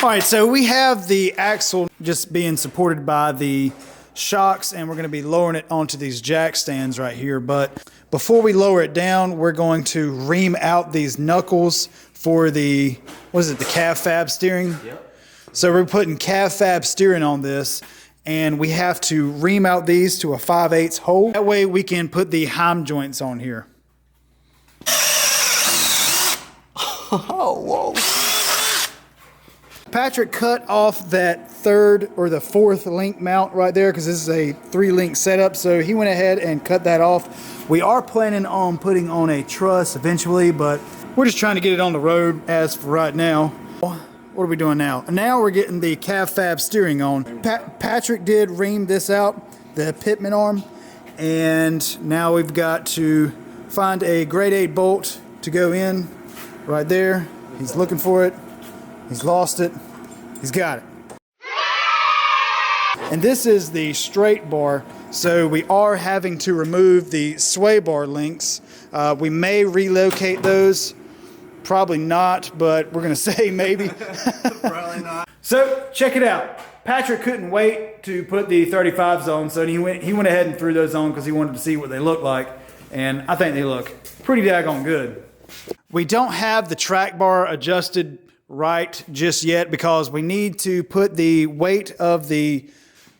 right, so we have the axle just being supported by the shocks, and we're going to be lowering it onto these jack stands right here. But before we lower it down, we're going to ream out these knuckles for the, what is it, the cab fab steering? Yep. So we're putting cab fab steering on this, and we have to ream out these to a 5/8 hole. That way we can put the heim joints on here. Oh, whoa. Patrick cut off that third or the fourth link mount right there because this is a 3-link setup, so he went ahead and cut that off. We are planning on putting on a truss eventually, but we're just trying to get it on the road as for right now. What are we doing now? Now we're getting the cab fab steering on. Patrick did ream this out, the pitman arm, and now we've got to find a grade 8 bolt to go in right there. He's looking for it. He's lost it. He's got it. And this is the straight bar, so we are having to remove the sway bar links. We may relocate those. Probably not, but we're gonna say maybe. Probably not. So check it out. Patrick couldn't wait to put the 35s on, so he went ahead and threw those on because he wanted to see what they look like, and I think they look pretty daggone good. We don't have the track bar adjusted right just yet because we need to put the weight of the,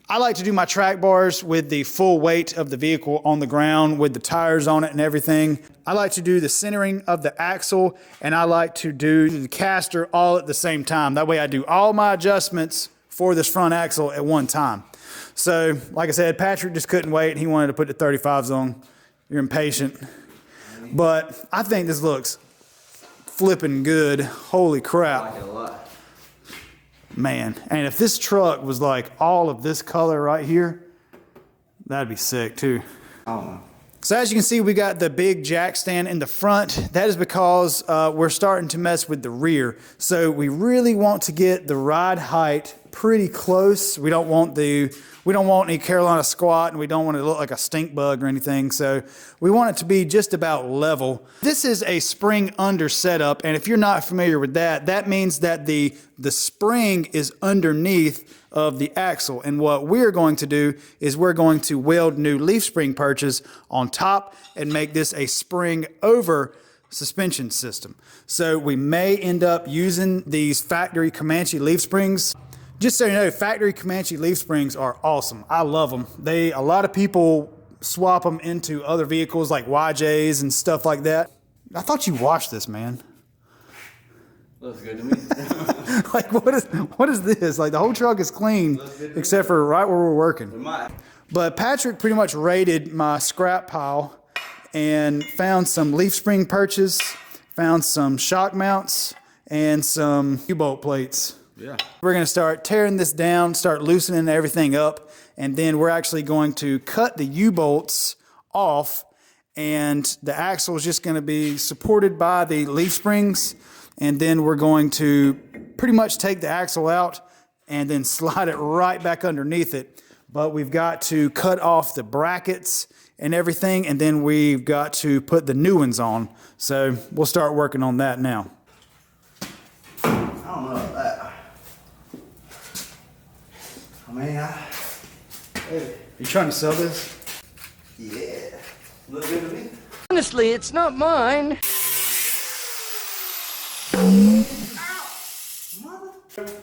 I like to do my track bars with the full weight of the vehicle on the ground with the tires on it and everything. I like to do the centering of the axle, and I like to do the caster all at the same time. That way I do all my adjustments for this front axle at one time. So like I said, Patrick just couldn't wait. He wanted to put the 35s on. You're impatient. But I think this looks flipping good. Holy crap. I like it a lot. Man, and if this truck was like all of this color right here, that'd be sick too. I don't know. So as you can see, we got the big jack stand in the front. That is because we're starting to mess with the rear. So we really want to get the ride height pretty close. We don't want any Carolina squat, and we don't want it to look like a stink bug or anything. So we want it to be just about level. This is a spring under setup, and if you're not familiar with that, that means that the spring is underneath of the axle. And what we're going to do is we're going to weld new leaf spring perches on top and make this a spring over suspension system. So we may end up using these factory Comanche leaf springs. Just so you know, factory Comanche leaf springs are awesome. I love them. A lot of people swap them into other vehicles like YJs and stuff like that. I thought you washed this, man. Looks good to me. Like, what is this? Like, the whole truck is clean except for right where we're working. But Patrick pretty much raided my scrap pile and found some leaf spring perches, found some shock mounts, and some U-bolt plates. Yeah. We're going to start tearing this down, start loosening everything up, and then we're actually going to cut the U-bolts off, and the axle is just going to be supported by the leaf springs, and then we're going to pretty much take the axle out and then slide it right back underneath it. But we've got to cut off the brackets and everything, and then we've got to put the new ones on. So we'll start working on that now. I don't know about that. I mean, hey. You trying to sell this? Yeah. Look good to me. Honestly, it's not mine.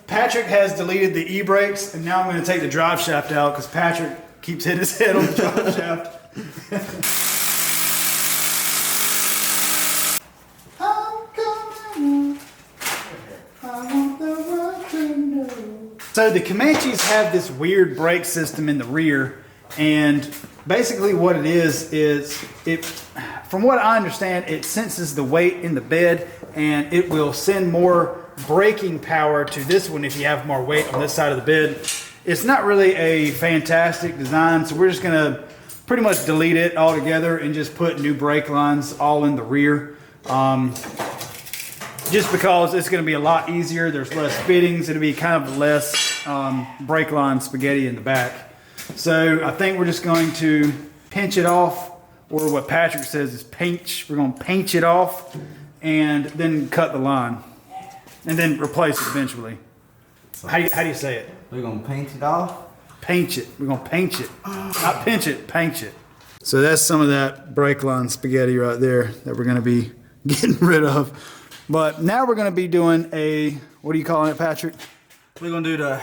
Patrick has deleted the e-brakes, and now I'm going to take the drive shaft out because Patrick keeps hitting his head on the drive shaft. So the Comanches have this weird brake system in the rear, and basically what it is it, from what I understand, it senses the weight in the bed, and it will send more braking power to this one if you have more weight on this side of the bed. It's not really a fantastic design, so we're just gonna pretty much delete it altogether and just put new brake lines all in the rear. Just because it's gonna be a lot easier, there's less fittings, it'll be kind of less brake line spaghetti in the back. So I think we're just going to pinch it off, or what Patrick says is pinch. We're gonna pinch it off and then cut the line. And then replace it eventually. How do you say it? We're gonna paint it off. Paint it. We're gonna paint it. Not pinch it, paint it. So that's some of that brake line spaghetti right there that we're gonna be getting rid of. But now we're gonna be doing a, what are you calling it, Patrick? We're gonna do the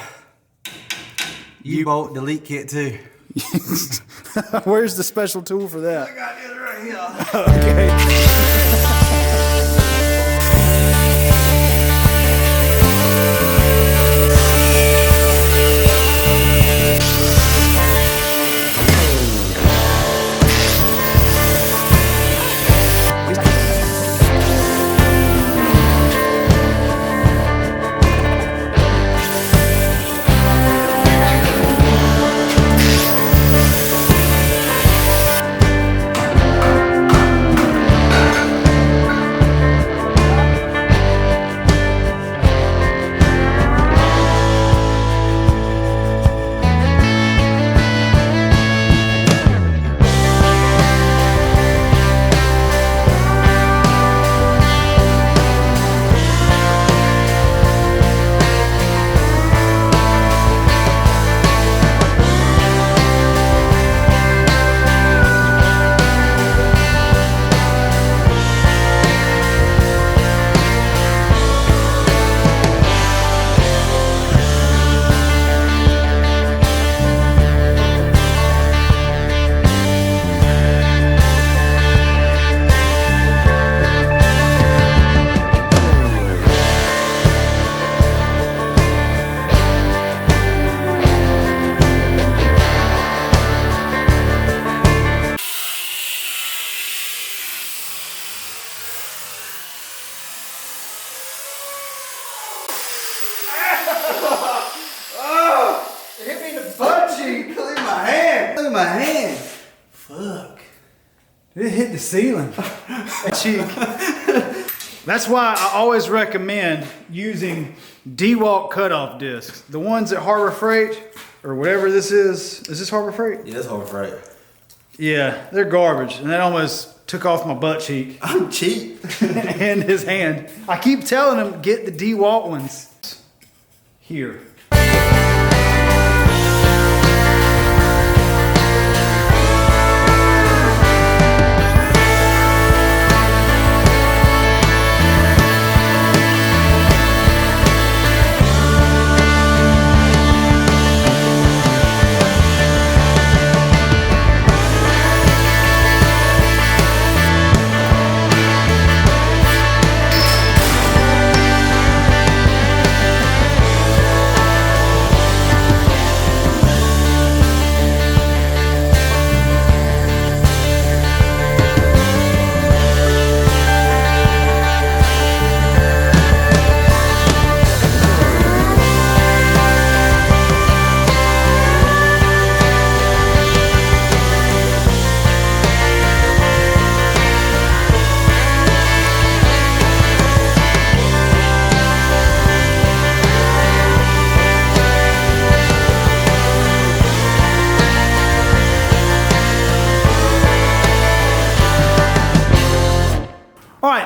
U-bolt delete kit too. Where's the special tool for that? I got this right here. Okay. Hit me in the butt cheek. Look at my hand. Look at my hand. Fuck. It hit the ceiling. Cheek. That's why I always recommend using DeWalt cutoff discs. The ones at Harbor Freight, or whatever this is. Is this Harbor Freight? Yeah, that's Harbor Freight. Yeah, they're garbage. And that almost took off my butt cheek I'm cheap. and his hand. I keep telling him, get the DeWalt ones. Here.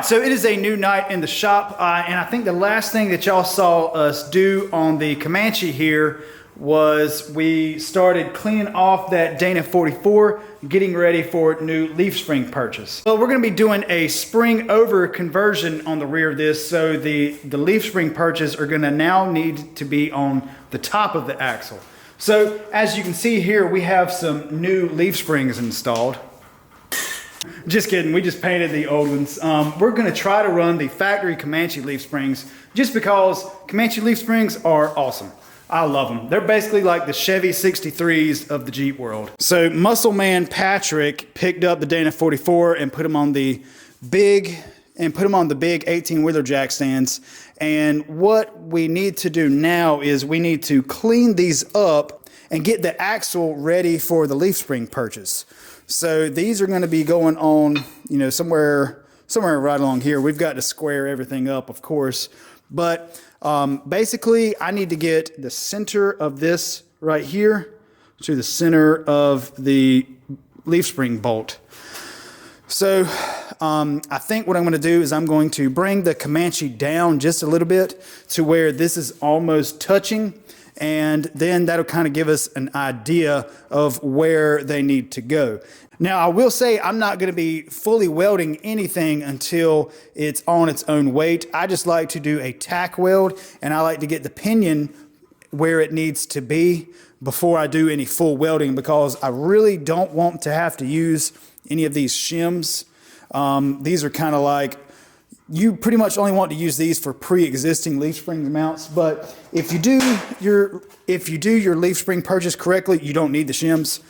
So it is a new night in the shop, and I think the last thing that y'all saw us do on the Comanche here was we started cleaning off that Dana 44, getting ready for new leaf spring purchase. Well, we're going to be doing a spring over conversion on the rear of this, so the leaf spring purchase are going to now need to be on the top of the axle. So as you can see here, we have some new leaf springs installed. Just kidding, we just painted the old ones. We're gonna try to run the factory Comanche leaf springs just because Comanche leaf springs are awesome. I love them. They're basically like the Chevy 63s of the Jeep world. So Muscle Man Patrick picked up the Dana 44 and put them on the big 18-wheeler jack stands. And what we need to do now is we need to clean these up and get the axle ready for the leaf spring purchase. So these are going to be going on, you know, somewhere right along here. We've got to square everything up, of course. But basically, I need to get the center of this right here to the center of the leaf spring bolt. So I think what I'm going to do is I'm going to bring the Comanche down just a little bit to where this is almost touching, and then that'll kind of give us an idea of where they need to go. Now, I will say I'm not going to be fully welding anything until it's on its own weight. I just like to do a tack weld, and I like to get the pinion where it needs to be before I do any full welding, because I really don't want to have to use any of these shims. These are kind of like, you pretty much only want to use these for pre-existing leaf spring mounts, but if you do your leaf spring purchase correctly, you don't need the shims.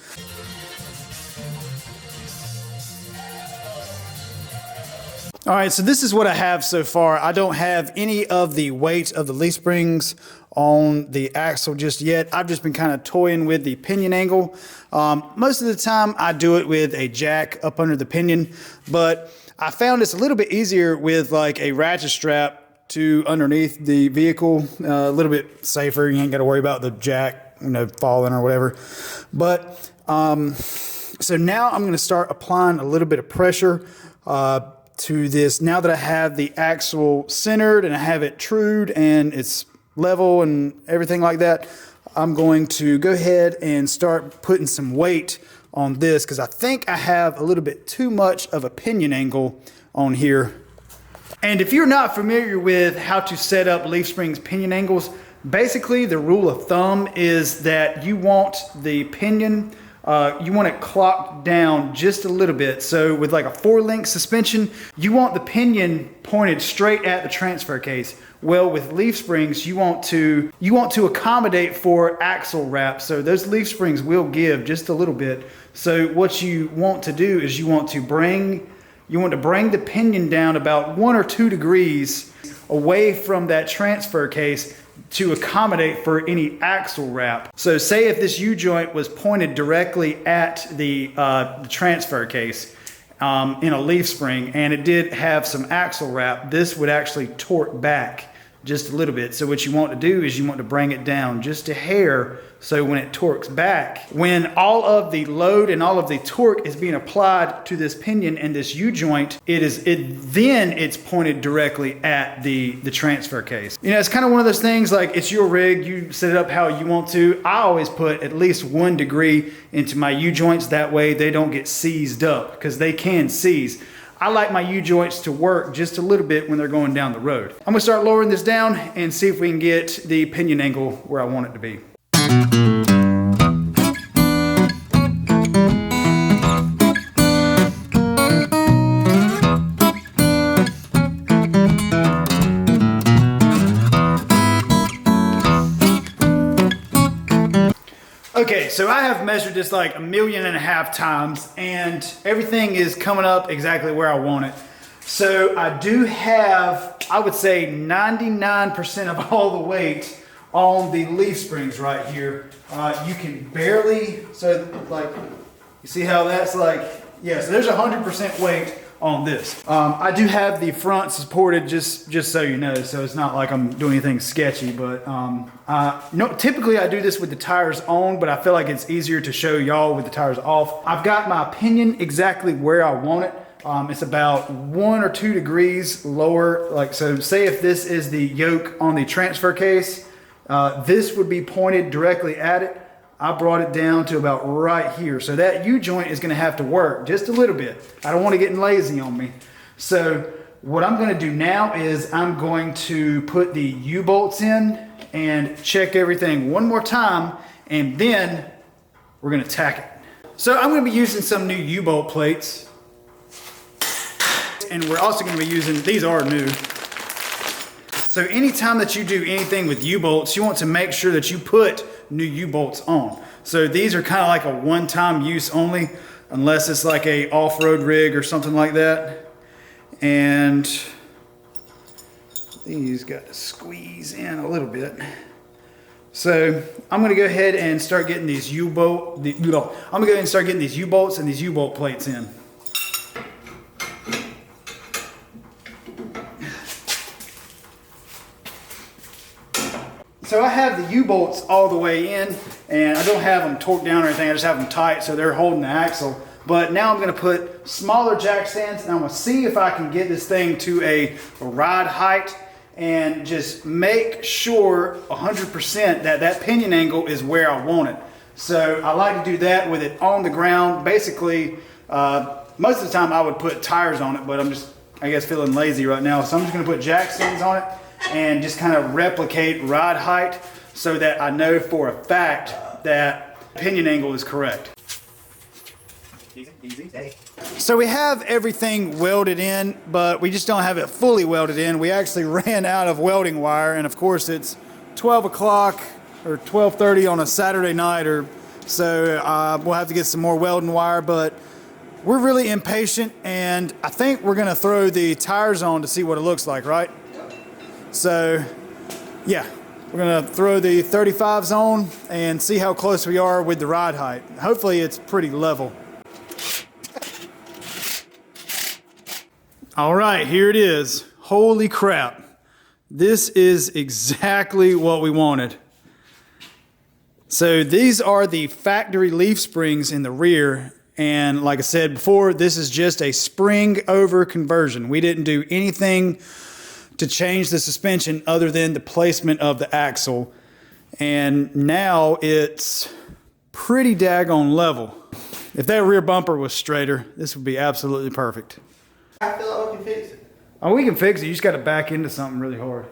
All right, so this is what I have so far. I don't have any of the weight of the leaf springs on the axle just yet. I've just been kind of toying with the pinion angle. Most of the time I do it with a jack up under the pinion, but I found it's a little bit easier with like a ratchet strap to underneath the vehicle, a little bit safer. You ain't got to worry about the jack, falling or whatever. But so now I'm going to start applying a little bit of pressure to this. Now that I have the axle centered and I have it trued and it's level and everything like that, I'm going to go ahead and start putting some weight on this, because I think I have a little bit too much of a pinion angle on here. And if you're not familiar with how to set up leaf springs pinion angles, basically the rule of thumb is that you want the pinion, you want it clocked down just a little bit. So with like a 4-link suspension, you want the pinion pointed straight at the transfer case. Well, with leaf springs, you want to accommodate for axle wrap. So those leaf springs will give just a little bit. So what you want to do is you want to bring the pinion down about 1 or 2 degrees away from that transfer case to accommodate for any axle wrap. So say if this U-joint was pointed directly at the transfer case in a leaf spring, and it did have some axle wrap, this would actually torque back just a little bit. So what you want to do is you want to bring it down just a hair, so when it torques back, when all of the load and all of the torque is being applied to this pinion and this U-joint, then it's pointed directly at the transfer case. It's kind of one of those things, like, it's your rig, you set it up how you want to. I always put at least 1 degree into my U-joints, that way they don't get seized up, because they can seize. I like my U-joints to work just a little bit when they're going down the road. I'm gonna start lowering this down and see if we can get the pinion angle where I want it to be. Okay, so I have measured this like 1.5 million times, and everything is coming up exactly where I want it. So I do have, I would say 99% of all the weight on the leaf springs right here. You can barely, so like, you see how that's like, yeah, so there's 100% weight on this. I do have the front supported, just so you know, so it's not like I'm doing anything sketchy, but no, typically I do this with the tires on, but I feel like it's easier to show y'all with the tires off. I've got my pinion exactly where I want it. It's about 1 or 2 degrees lower. Like, so say if this is the yoke on the transfer case, this would be pointed directly at it. I brought it down to about right here. So that U-joint is gonna have to work just a little bit. I don't want to get lazy on me. So what I'm gonna do now is I'm going to put the U-bolts in and check everything one more time, and then we're gonna tack it. So I'm gonna be using some new U-bolt plates. And we're also gonna be using, these are new. So anytime that you do anything with U-bolts, you want to make sure that you put new U-bolts on. So these are kind of like a one-time use only, unless it's like a off-road rig or something like that. And these got to squeeze in a little bit. So I'm gonna go ahead and start getting these U-bolts and these U-bolt plates in. So I have the U-bolts all the way in, and I don't have them torqued down or anything. I just have them tight, so they're holding the axle. But now I'm gonna put smaller jack stands, and I'm gonna see if I can get this thing to a ride height and just make sure 100% that that pinion angle is where I want it. So I like to do that with it on the ground. Basically, most of the time I would put tires on it, but I'm just, I guess, feeling lazy right now. So I'm just gonna put jack stands on it and just kind of replicate ride height so that I know for a fact that pinion angle is correct. So we have everything welded in, but we just don't have it fully welded in. We actually ran out of welding wire, and of course it's 12 o'clock or 12:30 on a Saturday night, or so we'll have to get some more welding wire, but we're really impatient, and I think we're gonna throw the tires on to see what it looks like, right? So yeah, we're gonna throw the 35s on and see how close we are with the ride height. Hopefully it's pretty level. All right, here it is. Holy crap. This is exactly what we wanted. So these are the factory leaf springs in the rear. And like I said before, this is just a spring over conversion. We didn't do anything to change the suspension other than the placement of the axle. And now it's pretty daggone level. If that rear bumper was straighter, this would be absolutely perfect. I feel like we can fix it. Oh, we can fix it. You just got to back into something really hard.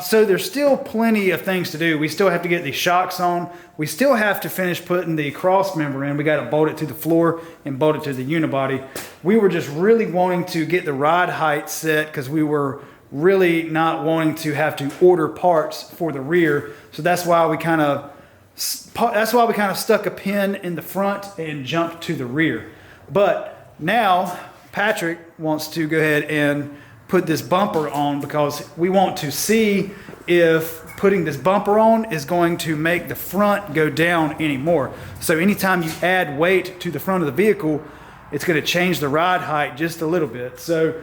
So there's still plenty of things to do. We still have to get the shocks on. We still have to finish putting the cross member in. We got to bolt it to the floor and bolt it to the unibody. We were just really wanting to get the ride height set because we were really not wanting to have to order parts for the rear. So that's why we kind of stuck a pin in the front and jumped to the rear. But now Patrick wants to go ahead and put this bumper on because we want to see if putting this bumper on is going to make the front go down anymore. So anytime you add weight to the front of the vehicle, it's going to change the ride height just a little bit. So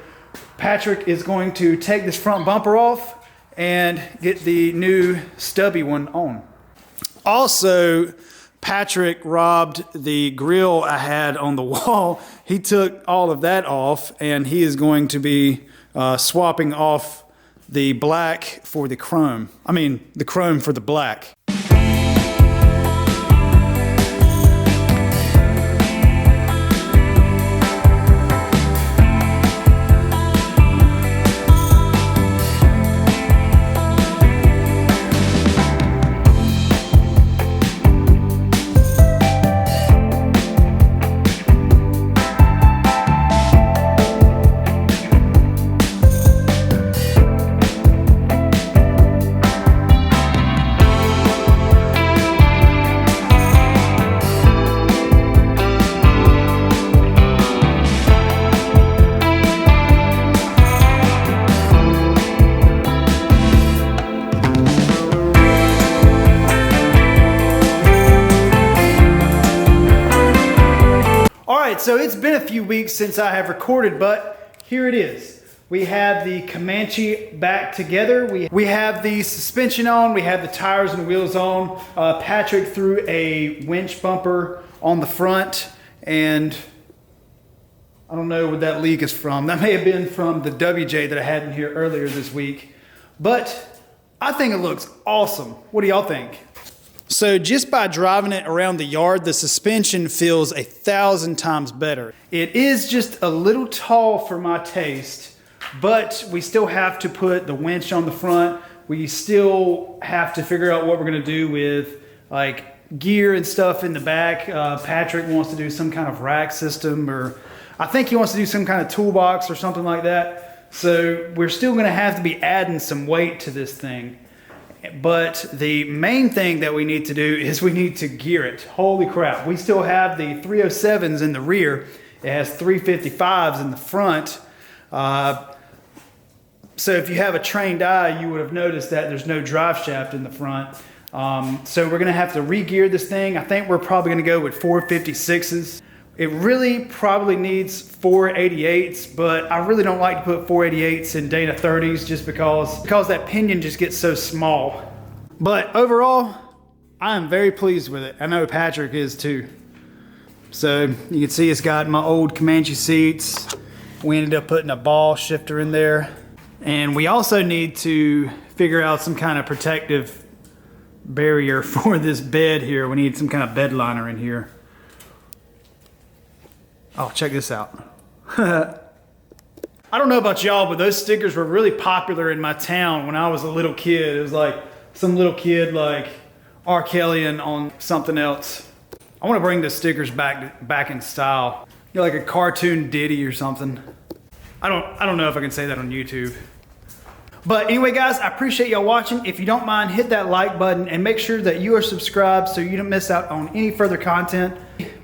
Patrick is going to take this front bumper off and get the new stubby one on. Also, Patrick robbed the grill I had on the wall. He took all of that off, and he is going to be swapping off the black for the chrome. I mean, the chrome for the black. So it's been a few weeks since I have recorded, but here it is. We have the Comanche back together. We have the suspension on, we have the tires and wheels on. Patrick threw a winch bumper on the front, and I don't know where that leak is from. That may have been from the WJ that I had in here earlier this week, but I think it looks awesome. What do y'all think? So just by driving it around the yard, the suspension feels 1,000 times better. It is just a little tall for my taste, but we still have to put the winch on the front. We still have to figure out what we're gonna do with like gear and stuff in the back. Patrick wants to do some kind of rack system, or I think he wants to do some kind of toolbox or something like that. So we're still gonna have to be adding some weight to this thing. But the main thing that we need to do is we need to gear it. Holy crap. We still have the 307s in the rear. It has 355s in the front. So if you have a trained eye, you would have noticed that there's no drive shaft in the front. So we're gonna have to re-gear this thing. I think we're probably gonna go with 456s. It really probably needs 488s, but I really don't like to put 488s in Dana 30s just because that pinion just gets so small. But overall, I am very pleased with it. I know Patrick is too. So you can see it's got my old Comanche seats. We ended up putting a ball shifter in there. And we also need to figure out some kind of protective barrier for this bed here. We need some kind of bed liner in here. Oh, check this out. I don't know about y'all, but those stickers were really popular in my town when I was a little kid. It was like some little kid like R. Kelly and on something else. I want to bring the stickers back in style. You know, like a cartoon ditty or something. I don't know if I can say that on YouTube. But anyway, guys, I appreciate y'all watching. If you don't mind, hit that like button and make sure that you are subscribed so you don't miss out on any further content.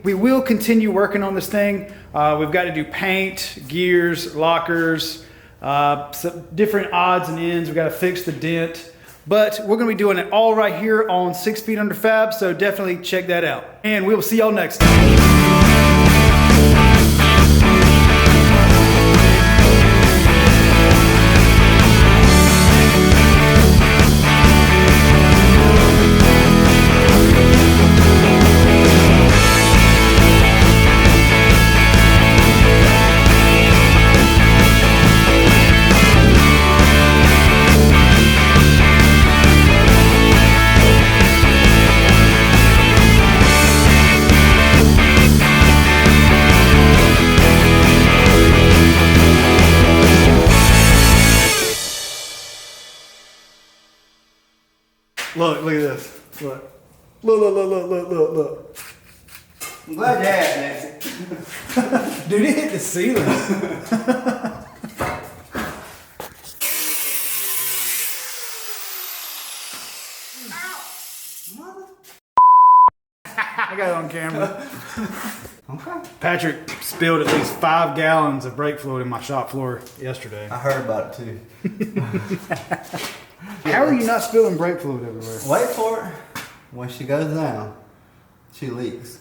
We will continue working on this thing. We've got to do paint, gears, lockers, some different odds and ends. We've got to fix the dent. But we're going to be doing it all right here on 6 Feet Under Fab, so definitely check that out. And we will see y'all next time. Look at this. Look. Look. I'm glad you asked, Nancy. Dude, it hit the ceiling. I got it on camera. Okay. Patrick spilled at least 5 gallons of brake fluid in my shop floor yesterday. I heard about it too. How are you not spilling brake fluid everywhere? Wait for it. When she goes down, she leaks.